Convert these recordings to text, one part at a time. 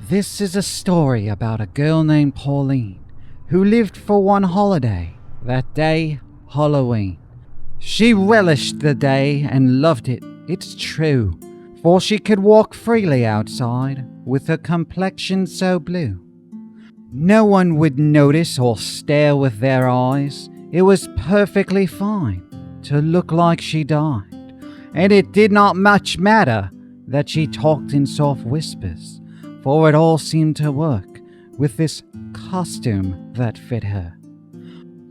This is a story about a girl named Pauline who lived for one holiday, that day, Halloween. She relished the day and loved it, it's true, for she could walk freely outside with her complexion so blue. No one would notice or stare with their eyes. It was perfectly fine to look like she died, and it did not much matter that she talked in soft whispers, for it all seemed to work with this costume that fit her.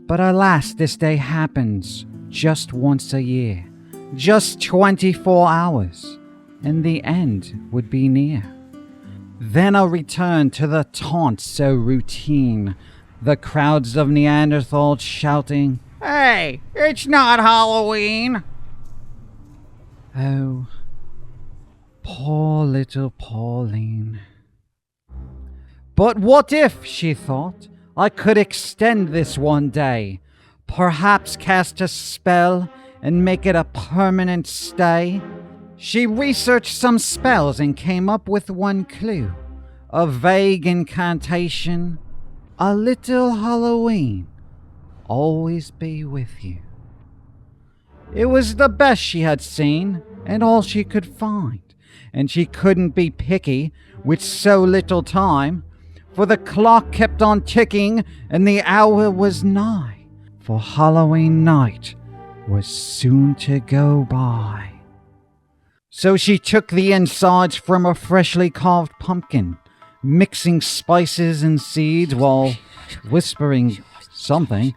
But alas, this day happens just once a year, just 24 hours, and the end would be near. Then a return to the taunts so routine, the crowds of Neanderthals shouting, "Hey, it's not Halloween!" Oh, poor little Pauline. But what if, she thought, I could extend this one day, perhaps cast a spell and make it a permanent stay? She researched some spells and came up with one clue, a vague incantation, a little Halloween, always be with you. It was the best she had seen and all she could find, and she couldn't be picky with so little time, for the clock kept on ticking and the hour was nigh, for Halloween night was soon to go by. So she took the insides from a freshly carved pumpkin, mixing spices and seeds while whispering something.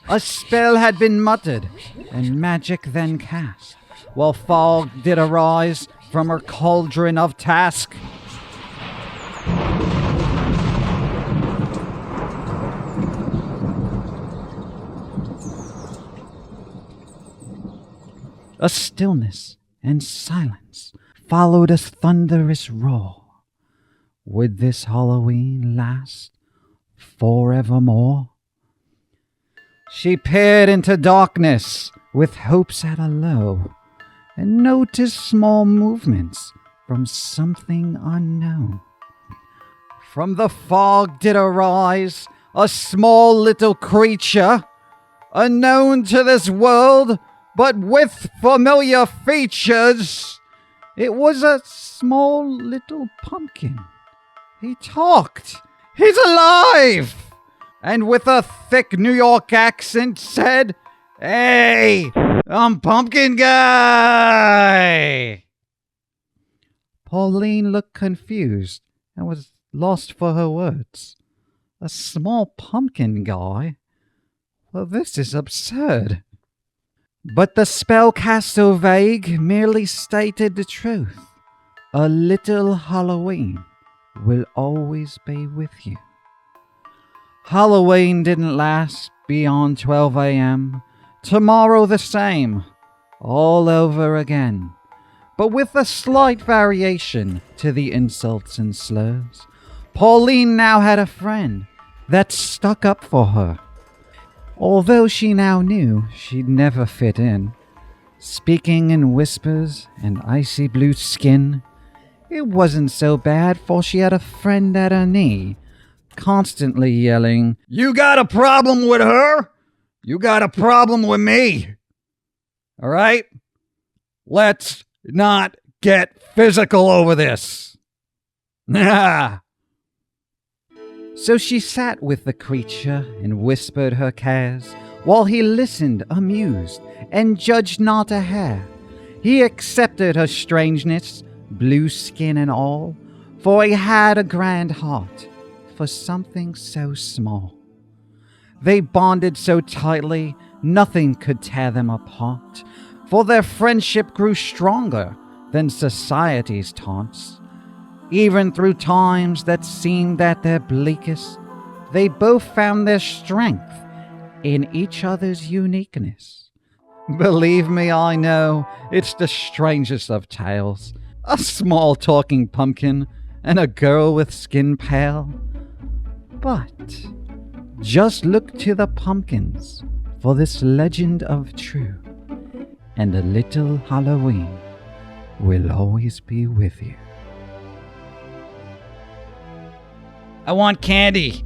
A spell had been muttered and magic then cast, while fog did arise from her cauldron of task. A stillness and silence followed a thunderous roar. Would this Halloween last forevermore? She peered into darkness with hopes at a low, and noticed small movements from something unknown. From the fog did arise a small little creature, unknown to this world, but with familiar features. It was a small little pumpkin. He talked. He's alive! And with a thick New York accent said, "Hey, I'm Pumpkin Guy!" Pauline looked confused and was lost for her words. A small pumpkin guy? Well, this is absurd. But the spell cast so vague merely stated the truth. A little Halloween will always be with you. Halloween didn't last beyond 12 a.m. Tomorrow the same, all over again. But with a slight variation to the insults and slurs, Pauline now had a friend that stuck up for her. Although she now knew she'd never fit in, speaking in whispers and icy blue skin, it wasn't so bad, for she had a friend at her knee, constantly yelling, "You got a problem with her? You got a problem with me. All right? Let's not get physical over this." So she sat with the creature and whispered her cares, while he listened amused and judged not a hair. He accepted her strangeness, blue skin and all, for he had a grand heart for something so small. They bonded so tightly, nothing could tear them apart, for their friendship grew stronger than society's taunts. Even through times that seemed at their bleakest, they both found their strength in each other's uniqueness. Believe me, I know, it's the strangest of tales. A small talking pumpkin and a girl with skin pale. But just look to the pumpkins for this legend of true, and a little Halloween will always be with you. I want candy.